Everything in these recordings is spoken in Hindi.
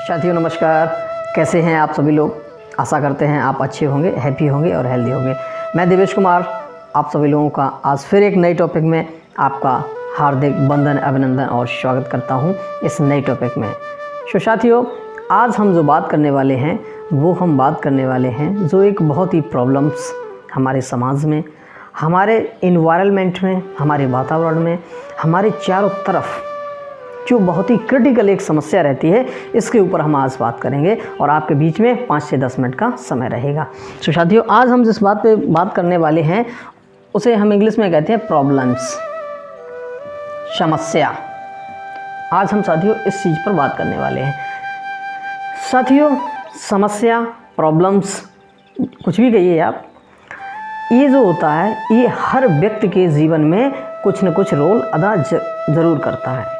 साथियों नमस्कार, कैसे हैं आप सभी लोग। आशा करते हैं आप अच्छे होंगे, हैप्पी होंगे और हेल्दी होंगे। मैं देवेश कुमार आप सभी लोगों का आज फिर एक नई टॉपिक में आपका हार्दिक वंदन, अभिनंदन और स्वागत करता हूं इस नई टॉपिक में। साथियों, आज हम जो बात करने वाले हैं वो हम बात करने वाले हैं जो एक बहुत ही प्रॉब्लम्स हमारे समाज में, हमारे इन्वायरमेंट में, हमारे वातावरण में, हमारे चारों तरफ जो बहुत ही क्रिटिकल एक समस्या रहती है, इसके ऊपर हम आज बात करेंगे और आपके बीच में 5 से 10 मिनट का समय रहेगा। तो साथियों, आज हम जिस बात पे बात करने वाले हैं उसे हम इंग्लिश में कहते हैं प्रॉब्लम्स, समस्या। आज हम साथियों इस चीज़ पर बात करने वाले हैं। साथियों, समस्या, प्रॉब्लम्स, कुछ भी कहिए आप, ये जो होता है ये हर व्यक्ति के जीवन में कुछ न कुछ रोल अदा ज़रूर करता है।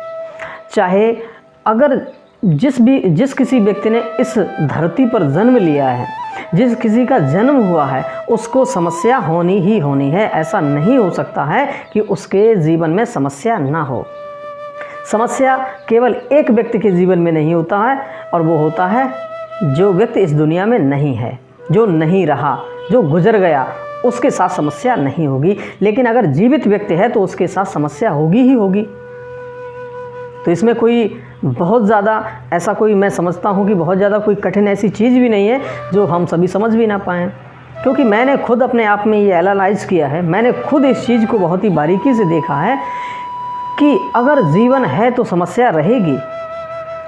चाहे अगर जिस किसी व्यक्ति ने इस धरती पर जन्म लिया है, जिस किसी का जन्म हुआ है, उसको समस्या होनी ही होनी है। ऐसा नहीं हो सकता है कि उसके जीवन में समस्या ना हो। समस्या केवल एक व्यक्ति के जीवन में नहीं होता है, और वो होता है जो व्यक्ति इस दुनिया में नहीं है, जो नहीं रहा, जो गुजर गया, उसके साथ समस्या नहीं होगी। लेकिन अगर जीवित व्यक्ति है तो उसके साथ समस्या होगी ही होगी। तो इसमें कोई बहुत ज़्यादा ऐसा कोई, मैं समझता हूँ कि बहुत ज़्यादा कोई कठिन ऐसी चीज़ भी नहीं है जो हम सभी समझ भी ना पाएँ, क्योंकि मैंने खुद अपने आप में ये एनालाइज किया है। मैंने खुद इस चीज़ को बहुत ही बारीकी से देखा है कि अगर जीवन है तो समस्या रहेगी,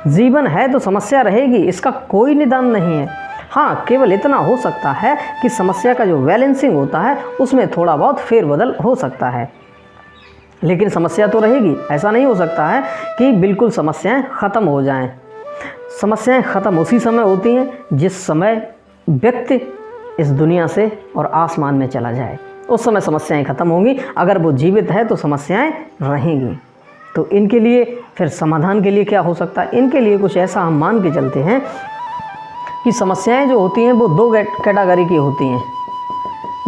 जीवन है तो समस्या रहेगी, इसका कोई निदान नहीं है। हाँ, केवल इतना हो सकता है कि समस्या का जो बैलेंसिंग होता है उसमें थोड़ा बहुत फेरबदल हो सकता है, लेकिन समस्या तो रहेगी। ऐसा नहीं हो सकता है कि बिल्कुल समस्याएं ख़त्म हो जाएं। समस्याएं ख़त्म उसी समय होती हैं जिस समय व्यक्ति इस दुनिया से और आसमान में चला जाए, उस समय समस्याएं ख़त्म होंगी। अगर वो जीवित है तो समस्याएं रहेंगी। तो इनके लिए फिर समाधान के लिए क्या हो सकता है? इनके लिए कुछ ऐसा हम मान के चलते हैं कि समस्याएं जो होती हैं वो 2 कैटेगरी की होती हैं।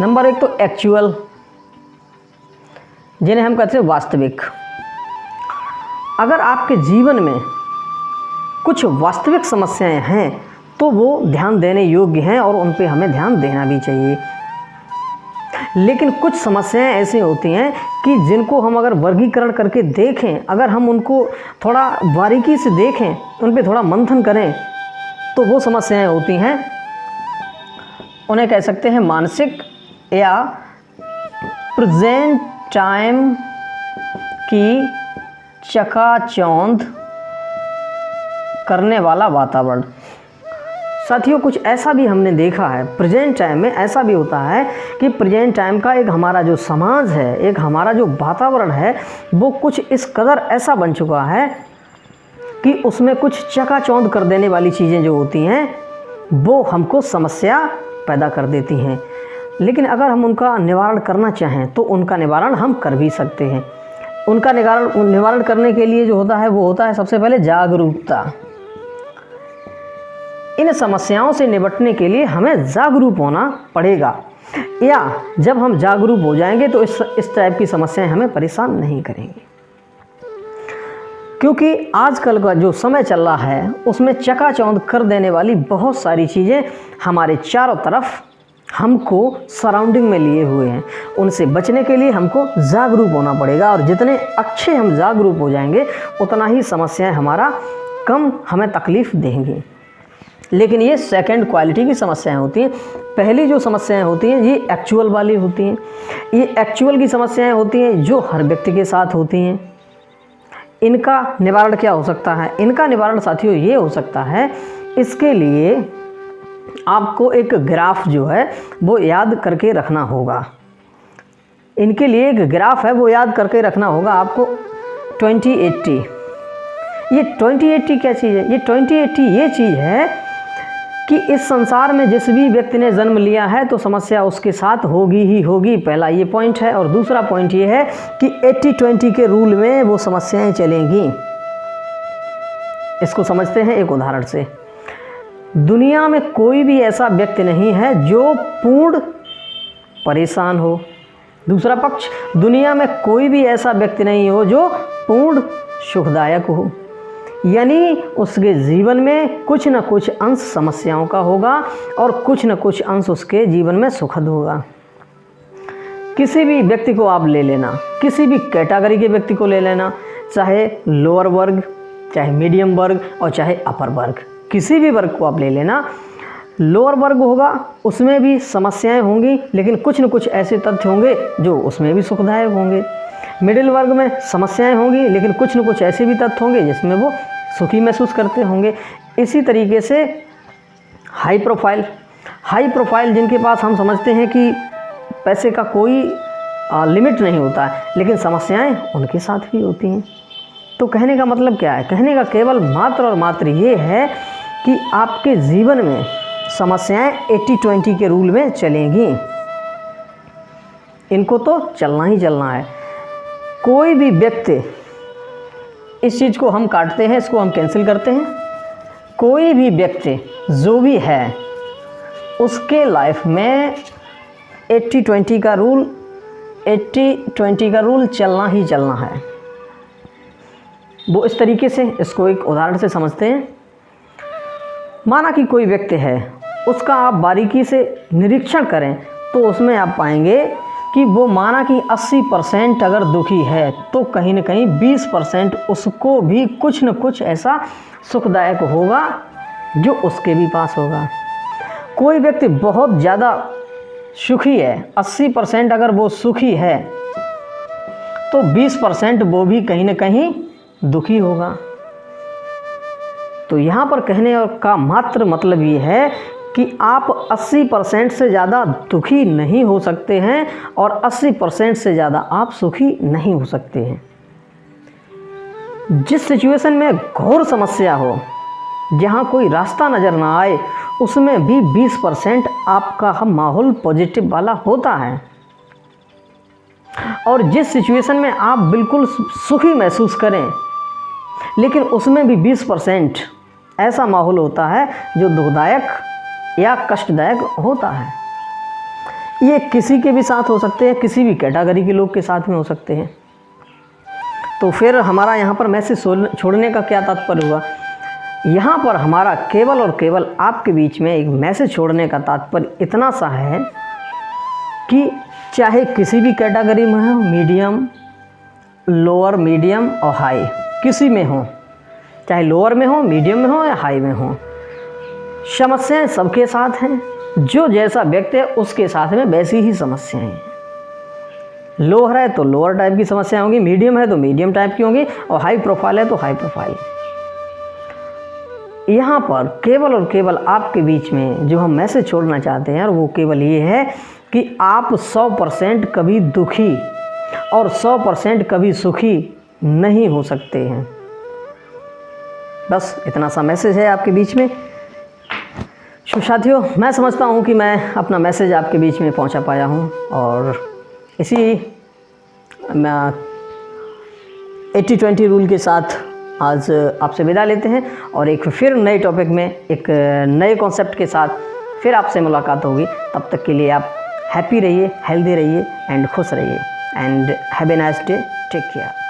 नंबर 1 तो एक्चुअल, जिन्हें हम कहते हैं वास्तविक। अगर आपके जीवन में कुछ वास्तविक समस्याएं हैं तो वो ध्यान देने योग्य हैं और उन पे हमें ध्यान देना भी चाहिए। लेकिन कुछ समस्याएं ऐसी होती हैं कि जिनको हम अगर वर्गीकरण करके देखें, अगर हम उनको थोड़ा बारीकी से देखें, उन पे थोड़ा मंथन करें, तो वो समस्याएं होती हैं, उन्हें कह सकते हैं मानसिक या प्रेजेंट टाइम की चकाचौंध करने वाला वातावरण। साथियों, कुछ ऐसा भी हमने देखा है प्रेजेंट टाइम में, ऐसा भी होता है कि प्रेजेंट टाइम का एक हमारा जो समाज है, एक हमारा जो वातावरण है, वो कुछ इस कदर ऐसा बन चुका है कि उसमें कुछ चकाचौंध कर देने वाली चीज़ें जो होती हैं वो हमको समस्या पैदा कर देती हैं। लेकिन अगर हम उनका निवारण करना चाहें तो उनका निवारण हम कर भी सकते हैं। उनका निवारण करने के लिए जो होता है वो होता है सबसे पहले जागरूकता। इन समस्याओं से निपटने के लिए हमें जागरूक होना पड़ेगा, या जब हम जागरूक हो जाएंगे तो इस टाइप की समस्याएं हमें परेशान नहीं करेंगी। क्योंकि आजकल का जो समय चल रहा है उसमें चकाचौंध कर देने वाली बहुत सारी चीज़ें हमारे चारों तरफ हमको सराउंडिंग में लिए हुए हैं। उनसे बचने के लिए हमको जागरूक होना पड़ेगा, और जितने अच्छे हम जागरूक हो जाएंगे उतना ही समस्याएं हमारा कम हमें तकलीफ़ देंगी। लेकिन ये सेकंड क्वालिटी की समस्याएं होती हैं। पहली जो समस्याएं होती हैं ये एक्चुअल वाली होती हैं। ये एक्चुअल की समस्याएं होती हैं जो हर व्यक्ति के साथ होती हैं। इनका निवारण क्या हो सकता है? इनका निवारण साथियों ये हो सकता है, इसके लिए आपको एक ग्राफ जो है वो याद करके रखना होगा। इनके लिए एक ग्राफ है वो याद करके रखना होगा आपको, 2080। ये 2080 क्या चीज़ है? ये 2080 ये चीज़ है कि इस संसार में जिस भी व्यक्ति ने जन्म लिया है तो समस्या उसके साथ होगी ही होगी। पहला ये पॉइंट है, और दूसरा पॉइंट ये है कि 80-20 के रूल में वो समस्याएं चलेंगी। इसको समझते हैं एक उदाहरण से। दुनिया में कोई भी ऐसा व्यक्ति नहीं है जो पूर्ण परेशान हो। दूसरा पक्ष, दुनिया में कोई भी ऐसा व्यक्ति नहीं हो जो पूर्ण सुखदायक हो। यानी उसके जीवन में कुछ न कुछ अंश समस्याओं का होगा और कुछ न कुछ अंश उसके जीवन में सुखद होगा। किसी भी व्यक्ति को आप ले लेना, किसी भी कैटेगरी के व्यक्ति को ले लेना, चाहे लोअर वर्ग, चाहे मीडियम वर्ग और चाहे अपर वर्ग, किसी भी वर्ग को आप ले लेना। लोअर वर्ग होगा उसमें भी समस्याएं होंगी, लेकिन कुछ न कुछ ऐसे तथ्य होंगे जो उसमें भी सुखदायक होंगे। मिडिल वर्ग में समस्याएं होंगी, लेकिन कुछ न कुछ ऐसे भी तथ्य होंगे जिसमें वो सुखी महसूस करते होंगे। इसी तरीके से हाई प्रोफाइल जिनके पास हम समझते हैं कि पैसे का कोई लिमिट नहीं होता है, लेकिन समस्याएं उनके साथ भी होती हैं। तो कहने का मतलब क्या है? कहने का केवल मात्र और मात्र ये है कि आपके जीवन में समस्याएं 80-20 के रूल में चलेंगी। इनको तो चलना ही चलना है। कोई भी व्यक्ति, इस चीज़ को हम काटते हैं, इसको हम कैंसिल करते हैं। कोई भी व्यक्ति जो भी है उसके लाइफ में 80-20 का रूल चलना ही चलना है। वो इस तरीके से, इसको एक उदाहरण से समझते हैं। माना कि कोई व्यक्ति है, उसका आप बारीकी से निरीक्षण करें तो उसमें आप पाएंगे कि वो माना कि 80% अगर दुखी है तो कहीं न कहीं 20% उसको भी कुछ न कुछ ऐसा सुखदायक होगा जो उसके भी पास होगा। कोई व्यक्ति बहुत ज़्यादा सुखी है, 80% अगर वो सुखी है तो 20% वो भी कहीं न कहीं दुखी होगा। तो यहाँ पर कहने का मात्र मतलब ये है कि आप 80% से ज़्यादा दुखी नहीं हो सकते हैं और 80% से ज़्यादा आप सुखी नहीं हो सकते हैं। जिस सिचुएशन में घोर समस्या हो, जहाँ कोई रास्ता नज़र ना आए, उसमें भी 20% आपका माहौल पॉजिटिव वाला होता है। और जिस सिचुएशन में आप बिल्कुल सुखी महसूस करें, लेकिन उसमें भी 20% ऐसा माहौल होता है जो दुखदायक या कष्टदायक होता है। ये किसी के भी साथ हो सकते हैं, किसी भी कैटेगरी के लोग के साथ में हो सकते हैं। तो फिर हमारा यहाँ पर मैसेज छोड़ने का क्या तात्पर्य हुआ? यहाँ पर हमारा केवल और केवल आपके बीच में एक मैसेज छोड़ने का तात्पर्य इतना सा है कि चाहे किसी भी कैटेगरी में हो, मीडियम, लोअर, मीडियम और हाई, किसी में हो, चाहे लोअर में हो, मीडियम में हो या हाई में हो, समस्याएं सबके साथ हैं। जो जैसा व्यक्ति है उसके साथ में वैसी ही समस्याएं हैं। लोअर है तो लोअर टाइप की समस्याएं होंगी, मीडियम है तो मीडियम टाइप की होंगी और हाई प्रोफाइल है तो हाई प्रोफाइल। यहाँ पर केवल और केवल आपके बीच में जो हम मैसेज छोड़ना चाहते हैं वो केवल ये है कि आप 100% कभी दुखी और 100% कभी सुखी नहीं हो सकते हैं। बस इतना सा मैसेज है आपके बीच में। साथियों, मैं समझता हूँ कि मैं अपना मैसेज आपके बीच में पहुँचा पाया हूँ और इसी 80-20 रूल के साथ आज आपसे विदा लेते हैं और एक फिर नए टॉपिक में, एक नए कॉन्सेप्ट के साथ फिर आपसे मुलाकात होगी। तब तक के लिए आप हैप्पी रहिए, हेल्दी रहिए एंड खुश रहिए and have a nice day. Take care.